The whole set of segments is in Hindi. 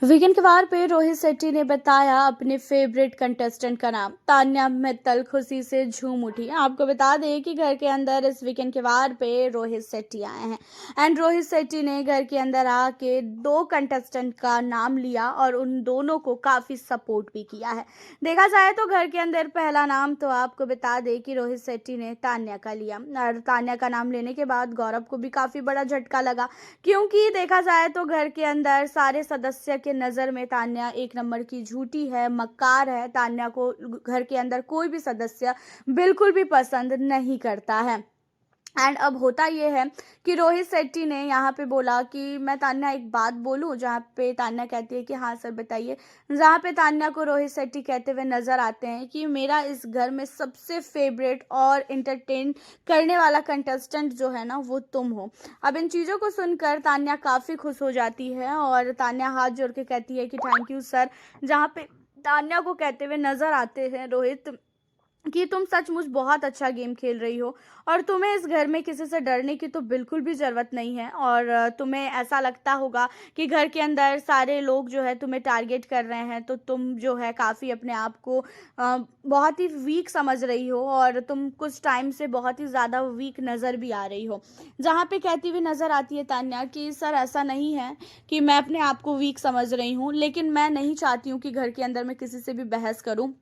वीकेंड के वार पे रोहित शेट्टी ने बताया अपने फेवरेट कंटेस्टेंट का नाम। तान्या मित्तल खुशी से झूम उठी। आपको बता दें कि घर के अंदर इस वीकेंड के वार पे रोहित शेट्टी आए हैं एंड रोहित शेट्टी ने घर के अंदर आके दो कंटेस्टेंट का नाम लिया और उन दोनों को काफी सपोर्ट भी किया है। देखा जाए तो घर के अंदर पहला नाम तो आपको बता दें कि रोहित शेट्टी ने तान्या का लिया और तान्या का नाम लेने के बाद गौरव को भी काफी बड़ा झटका लगा, क्योंकि देखा जाए तो घर के अंदर सारे सदस्य के नज़र में तान्या एक नंबर की झूठी है, मक्कार है। तान्या को घर के अंदर कोई भी सदस्य बिल्कुल भी पसंद नहीं करता है। एंड अब होता ये है कि रोहित शेट्टी ने यहाँ पे बोला कि मैं तान्या एक बात बोलूँ, जहाँ पे तान्या कहती है कि हाँ सर बताइए। जहाँ पे तान्या को रोहित शेट्टी कहते हुए नजर आते हैं कि मेरा इस घर में सबसे फेवरेट और इंटरटेन करने वाला कंटेस्टेंट जो है ना वो तुम हो। अब इन चीज़ों को सुनकर तान्या काफ़ी खुश हो जाती है और तान्या हाथ जोड़ के कहती है कि थैंक यू सर। जहाँ पे तान्या को कहते हुए नजर आते हैं रोहित कि तुम सचमुच बहुत अच्छा गेम खेल रही हो और तुम्हें इस घर में किसी से डरने की तो बिल्कुल भी ज़रूरत नहीं है। और तुम्हें ऐसा लगता होगा कि घर के अंदर सारे लोग जो है तुम्हें टारगेट कर रहे हैं, तो तुम जो है काफ़ी अपने आप को बहुत ही वीक समझ रही हो और तुम कुछ टाइम से बहुत ही ज़्यादा वीक नज़र भी आ रही हो। जहाँ पे कहती हुई नज़र आती है तान्या कि सर ऐसा नहीं है कि मैं अपने आप को वीक समझ रही हूँ, लेकिन मैं नहीं चाहती हूँ कि घर के अंदर मैं किसी से भी बहस करूँ,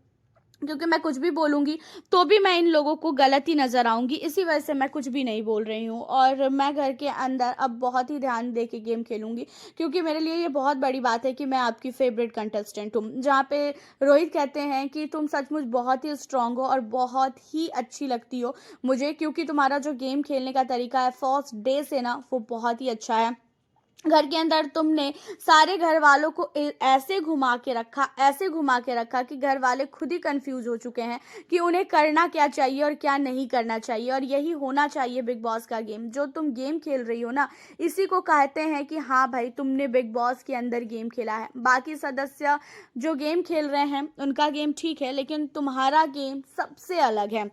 क्योंकि मैं कुछ भी बोलूँगी तो भी मैं इन लोगों को गलत ही नज़र आऊँगी। इसी वजह से मैं कुछ भी नहीं बोल रही हूँ और मैं घर के अंदर अब बहुत ही ध्यान दे के गेम खेलूँगी, क्योंकि मेरे लिए ये बहुत बड़ी बात है कि मैं आपकी फेवरेट कंटेस्टेंट हूँ। जहाँ पे रोहित कहते हैं कि तुम सचमुच बहुत ही स्ट्रांग हो और बहुत ही अच्छी लगती हो मुझे, क्योंकि तुम्हारा जो गेम खेलने का तरीका है फर्स्ट डे से ना वो बहुत ही अच्छा है। घर के अंदर तुमने सारे घर वालों को ऐसे घुमा के रखा कि घर वाले खुद ही कंफ्यूज हो चुके हैं कि उन्हें करना क्या चाहिए और क्या नहीं करना चाहिए। और यही होना चाहिए बिग बॉस का गेम। जो तुम गेम खेल रही हो ना, इसी को कहते हैं कि हाँ भाई तुमने बिग बॉस के अंदर गेम खेला है। बाकी सदस्य जो गेम खेल रहे हैं उनका गेम ठीक है, लेकिन तुम्हारा गेम सबसे अलग है।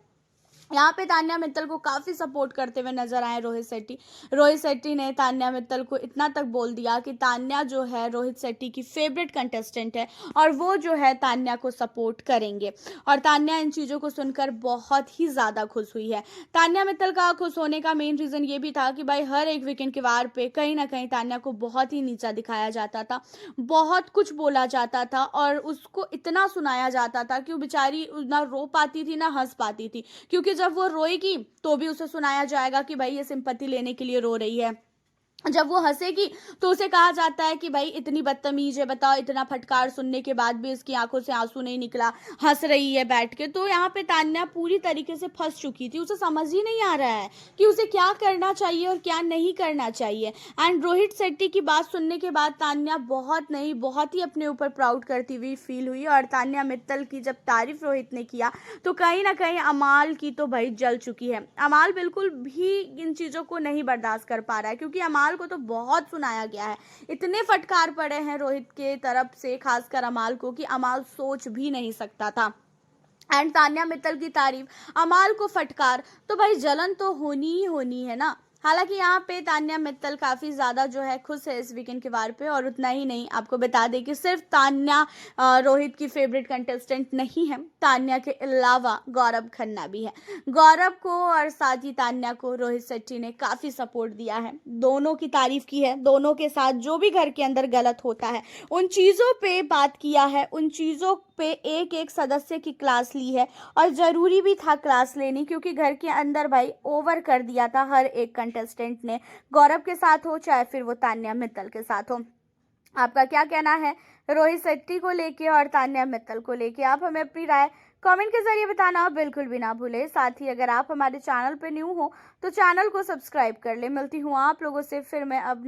यहाँ पे तान्या मित्तल को काफी सपोर्ट करते हुए नजर आए रोहित शेट्टी ने तान्या मित्तल को इतना तक बोल दिया कि तान्या जो है रोहित शेट्टी की फेवरेट कंटेस्टेंट है और वो जो है तान्या को सपोर्ट करेंगे। और तान्या इन चीज़ों को सुनकर बहुत ही ज़्यादा खुश हुई है। तान्या मित्तल का खुश होने का मेन रीज़न ये भी था कि भाई हर एक वीकेंड के वार पे कहीं ना कहीं तान्या को बहुत ही नीचा दिखाया जाता था, बहुत कुछ बोला जाता था और उसको इतना सुनाया जाता था कि वो बेचारी ना रो पाती थी ना हंस पाती थी, क्योंकि जब वो रोएगी तो भी उसे सुनाया जाएगा कि भाई ये सिंपैथी लेने के लिए रो रही है। जब वो हंसेगी तो उसे कहा जाता है कि भाई इतनी बदतमीज है, बताओ इतना फटकार सुनने के बाद भी इसकी आंखों से आंसू नहीं निकला, हंस रही है बैठ के। तो यहाँ पे तान्या पूरी तरीके से फंस चुकी थी। उसे समझ ही नहीं आ रहा है कि उसे क्या करना चाहिए और क्या नहीं करना चाहिए। एंड रोहित शेट्टी की बात सुनने के बाद तान्या बहुत ही अपने ऊपर प्राउड करती हुई फील हुई। और तान्या मित्तल की जब तारीफ रोहित ने किया तो कहीं ना कहीं अमाल की तो भाई जल चुकी है। अमाल बिल्कुल भी इन चीज़ों को नहीं बर्दाश्त कर पा रहा है, क्योंकि अमाल को तो बहुत सुनाया गया है। इतने फटकार पड़े हैं रोहित के तरफ से, खासकर अमाल को, कि अमाल सोच भी नहीं सकता था। एंड तान्या मित्तल की तारीफ, अमाल को फटकार, तो भाई जलन तो होनी ही होनी है ना। हालांकि यहाँ पे तान्या मित्तल काफ़ी ज़्यादा जो है खुश है इस वीकेंड के वार पे। और उतना ही नहीं, आपको बता दें कि सिर्फ तान्या रोहित की फेवरेट कंटेस्टेंट नहीं है, तान्या के अलावा गौरव खन्ना भी है। गौरव को और साथ ही तान्या को रोहित शेट्टी ने काफ़ी सपोर्ट दिया है, दोनों की तारीफ की है, दोनों के साथ जो भी घर के अंदर गलत होता है उन चीज़ों पे बात किया है, उन चीज़ों पे एक एक सदस्य की क्लास ली है। और ज़रूरी भी था क्लास लेनी, क्योंकि घर के अंदर भाई ओवर कर दिया था हर एक कंटेस्टेंट ने, गौरव के साथ हो चाहे फिर वो तान्या मित्तल के साथ हो। आपका क्या कहना है रोहित शेट्टी को लेके और तान्या मित्तल को लेके? आप हमें अपनी राय कमेंट के जरिए बताना बिल्कुल भी ना भूले। साथ ही अगर आप हमारे चैनल पे न्यू हो तो चैनल को सब्सक्राइब कर ले। मिलती हूँ आप लोगों से फिर मैं अब